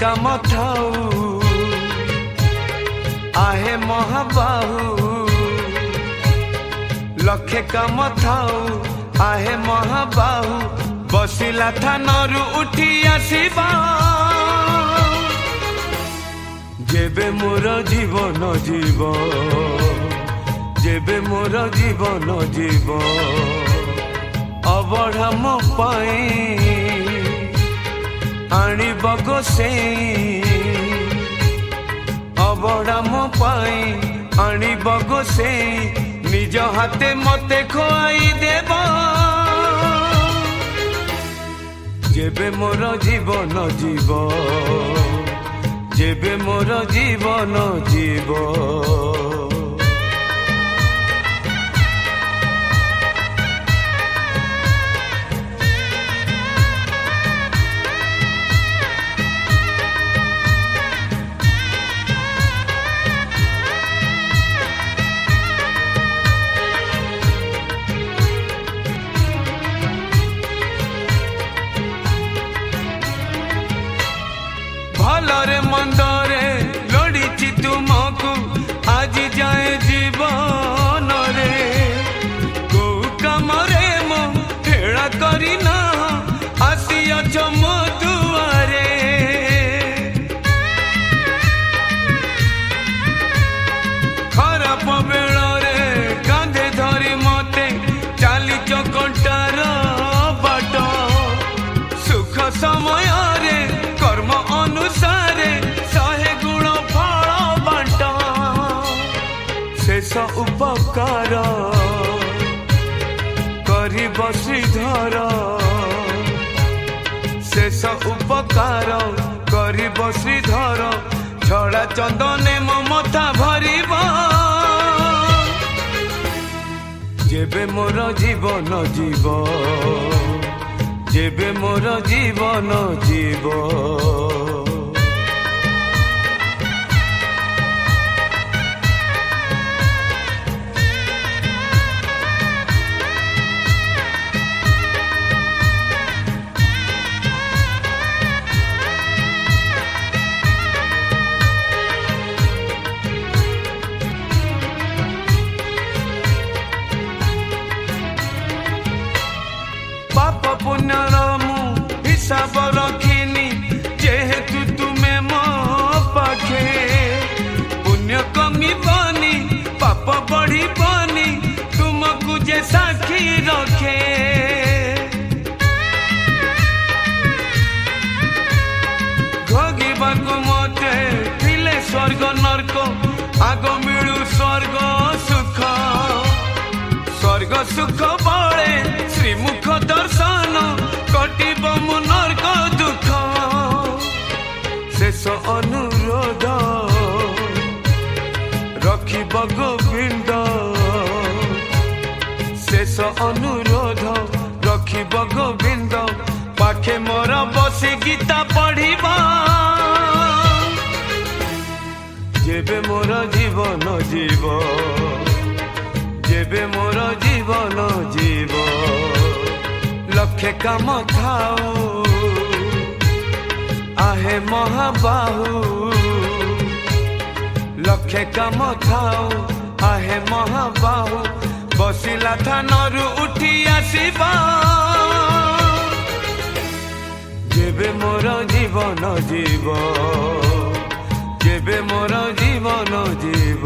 काम थाऊ आहे महाबाहू लक्षे काम थाऊ आहे महाबाहू बसिला थानरू उठी आसीबा जेबे मोर जीवन जीव जेबे मोर जीवन जीव अबढ़ा मो पाई आणिब गोसेई अबढ़ा मो पाई आणिब गोसेई निज हाथे मते खुआई देब जेबे मोर जीवन जीव जेबे मोर जीवन जीव भलरे मंदरे लड़ीची तुमको आज जाए जीवन रे को कम रे मो हेड़ा करी ना आसियछ मो दुआरे खराब बेଳରେ कांधे धरी मते चालीच कंटार बाट सुख समय रे कर्म अनुसारे सहे गुण फल बांट शेष उपकार करिब श्रीधर शेष उपकार करिब श्रीधर छड़ा चंदने मो मथा भरिब जेबे मोर जीवन जीव जेबे मोर जीवन जीव पाप पुण्यर मु हिसाब रखिनी जेहेतु तुमे मो पाखे पुण्य कमी बनी पाप बढ़ी बनी तुमको जे साखी रखे भोगिबाकु मते थिले स्वर्ग नरक आग मिलू स्वर्ग सुख स्वर्ग सुख बळे श्रीमुख दर्शन कटिब मो नरक दुख शेष अनुरोध रखिब गोविंद शेष अनुरोध रखिब गोविंद पाखे मोर बसी गीता पढ़िब जेबे मोर जीवन जीव जेबे मोर जीवन जीव लक्षे काम थाऊ आहे महाबाहू लक्षे काम थाऊ आहे महाबाहू बसिला थानरू उठी आसीबा जेबे मोर जीवन जीव जेबे मोर जीवन जीव।